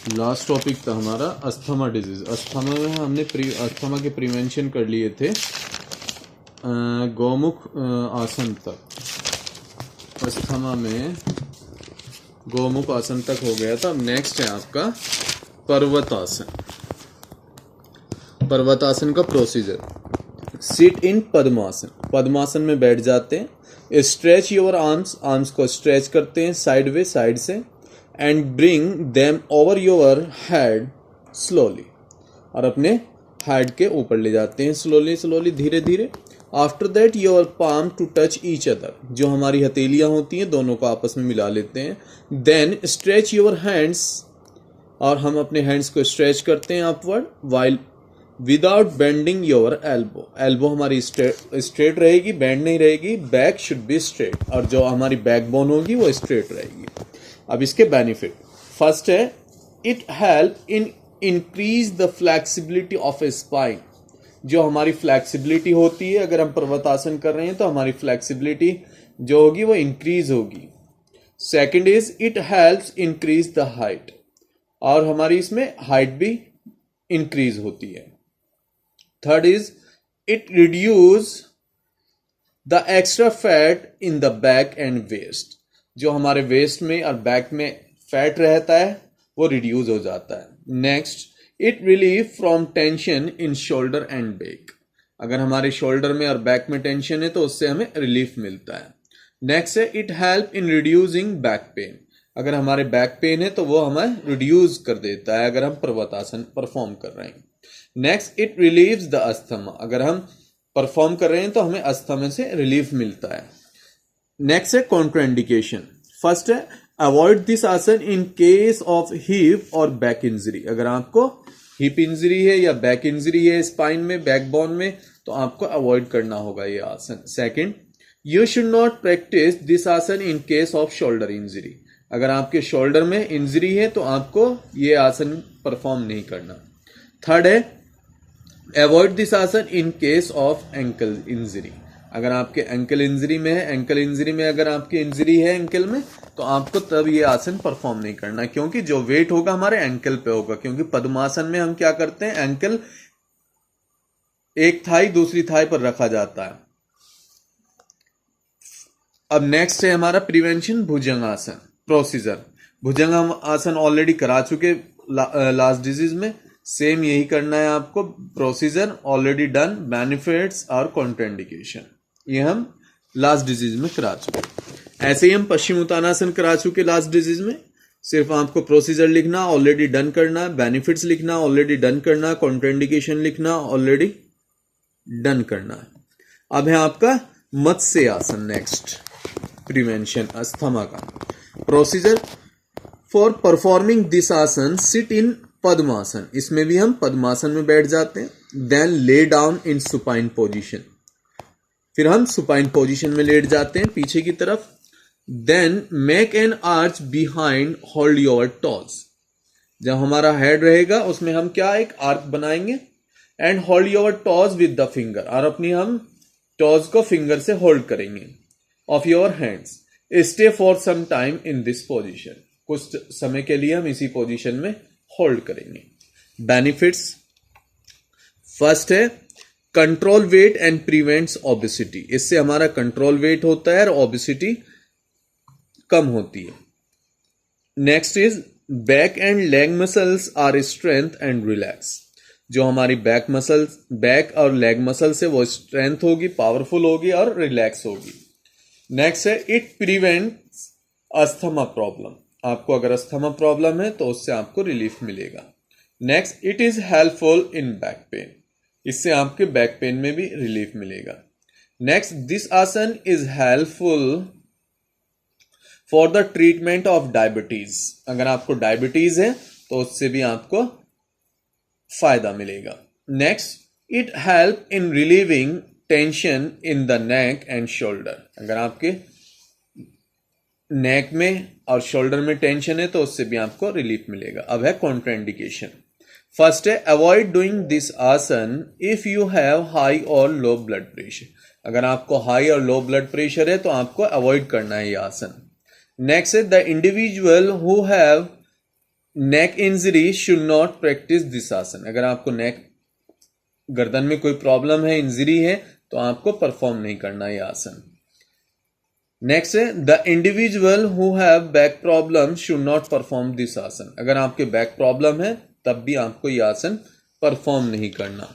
Last topic था हमारा asthma disease. Asthma में हमने अस्थमा के प्रिवेंशन कर लिए थे गौमुख आसन तक। अस्थमा में गौमुख आसन तक हो गया था। अब नेक्स्ट है आपका पर्वतासन। पर्वतासन का प्रोसीजर। सिट इन पद्मासन। पद्मासन में बैठ जाते हैं। Stretch your arms. आर्म्स को स्ट्रेच करते हैं साइड से and bring them over your head slowly. और अपने हेड के ऊपर ले जाते हैं स्लोली धीरे धीरे। After that your palm to touch each other. जो हमारी हथेलियां होती हैं दोनों को आपस में मिला लेते हैं। Then stretch your hands. और हम अपने हैंड्स को स्ट्रेच करते हैं upward while without bending your elbow. Elbow हमारी स्ट्रेट रहेगी, बेंड नहीं रहेगी। बैक शुड बी स्ट्रेट और जो हमारी बैकबोन होगी वो स्ट्रेट रहेगी। अब इसके बेनिफिट, फर्स्ट है it help in increase the flexibility of A spine. जो हमारी फ्लैक्सिबिलिटी होती है, अगर हम पर्वतासन कर रहे हैं तो हमारी फ्लैक्सिबिलिटी जो होगी वो इंक्रीज होगी। Second is it helps increase the height. और हमारी इसमें हाइट भी इंक्रीज होती है। Third is it reduce the extra fat in the back and waist. जो हमारे वेस्ट में और बैक में फैट रहता है वो रिड्यूस हो जाता है। Next it relieve from tension in shoulder and back. अगर हमारे शोल्डर में और बैक में टेंशन है तो उससे हमें रिलीफ मिलता है। नेक्स्ट है it help in reducing back pain. अगर हमारे बैक पेन है तो वो हमें रिड्यूस कर देता है अगर हम पर्वतासन परफॉर्म कर रहे हैं। Next it relieves the asthma. अगर हम परफॉर्म कर रहे हैं तो हमें अस्थमा से रिलीफ मिलता है। नेक्स्ट है कॉन्ट्राइंडिकेशन। फर्स्ट है avoid this asana in case of hip और बैक इंजरी। अगर आपको हिप इंजरी है या बैक इंजरी है स्पाइन में, बैकबोन में, तो आपको अवॉइड करना होगा ये आसन। Second, you should not practice this asana in case of shoulder injury. अगर आपके शोल्डर में इंजरी है तो आपको ये आसन परफॉर्म नहीं करना। थर्ड है avoid this asana in case of ankle injury. अगर आपके एंकल इंजरी में है, एंकल इंजरी में अगर आपकी इंजरी है एंकल में, तो आपको तब ये आसन परफॉर्म नहीं करना, क्योंकि जो वेट होगा हमारे एंकल पे होगा। क्योंकि पद्मासन में हम क्या करते हैं, एंकल एक थाई दूसरी थाई पर रखा जाता है। अब नेक्स्ट है हमारा प्रिवेंशन भुजंग आसन प्रोसीजर। भुजंग आसन ऑलरेडी करा चुके लास्ट डिजीज में। सेम यही करना है आपको। Procedure already done. बेनिफिट्स और कॉन्ट्राइंडिकेशन ये हम लास्ट डिजीज में करा चुके। ऐसे ही हम पश्चिम उत्तानासन करा चुके लास्ट डिजीज में। सिर्फ आपको प्रोसीजर लिखना, ऑलरेडी डन करना, बेनिफिट्स लिखना, ऑलरेडी डन करना, कॉन्ट्राइंडिकेशन लिखना, ऑलरेडी डन करना। अब है आपका मत्स्य आसन। नेक्स्ट प्रिवेंशन अस्थमा का प्रोसीजर फॉर परफॉर्मिंग दिस आसन सिट इन पद्मासन। इसमें भी हम पद्मासन में बैठ जाते हैं। Then lay down in supine position. फिर हम सुपाइन पोजीशन में लेट जाते हैं पीछे की तरफ। Then make an arch behind hold your toes. जब हमारा हेड रहेगा उसमें हम क्या एक आर्क बनाएंगे। And hold your toes with the finger. और अपनी हम टॉज को फिंगर से होल्ड करेंगे of your hands. Stay for some time in this position. कुछ समय के लिए हम इसी पोजीशन में होल्ड करेंगे। बेनिफिट्स, फर्स्ट है control weight and prevents obesity. इससे हमारा कंट्रोल वेट होता है और ओबेसिटी कम होती है। Next is back and leg muscles are strength and relax. जो हमारी बैक मसल्स, बैक और लेग मसल्स है वो स्ट्रेंथ होगी, पावरफुल होगी और रिलैक्स होगी। नेक्स्ट है इट प्रिवेंट्स अस्थमा प्रॉब्लम। आपको अगर अस्थमा प्रॉब्लम है तो उससे आपको रिलीफ मिलेगा। Next it is helpful in back pain. इससे आपके बैक पेन में भी रिलीफ मिलेगा। नेक्स्ट दिस आसन is helpful for the treatment of diabetes. अगर आपको डायबिटीज है तो उससे भी आपको फायदा मिलेगा। Next it help in relieving tension in the neck and shoulder. अगर आपके नेक में और शोल्डर में टेंशन है तो उससे भी आपको रिलीफ मिलेगा। अब है कॉन्ट्राइंडिकेशन। फर्स्ट है अवॉइड डूइंग दिस आसन इफ यू हैव हाई और लो ब्लड प्रेशर। अगर आपको हाई और लो ब्लड प्रेशर है तो आपको अवॉइड करना है ये आसन। नेक्स्ट है the individual who have neck injury should not practice this आसन। अगर आपको नेक गर्दन में कोई प्रॉब्लम है, इंजरी है, तो आपको परफॉर्म नहीं करना ये आसन। नेक्स्ट है the individual who have back problem should not perform this आसन। अगर आपके बैक प्रॉब्लम है तब भी आपको ये आसन परफॉर्म नहीं करना।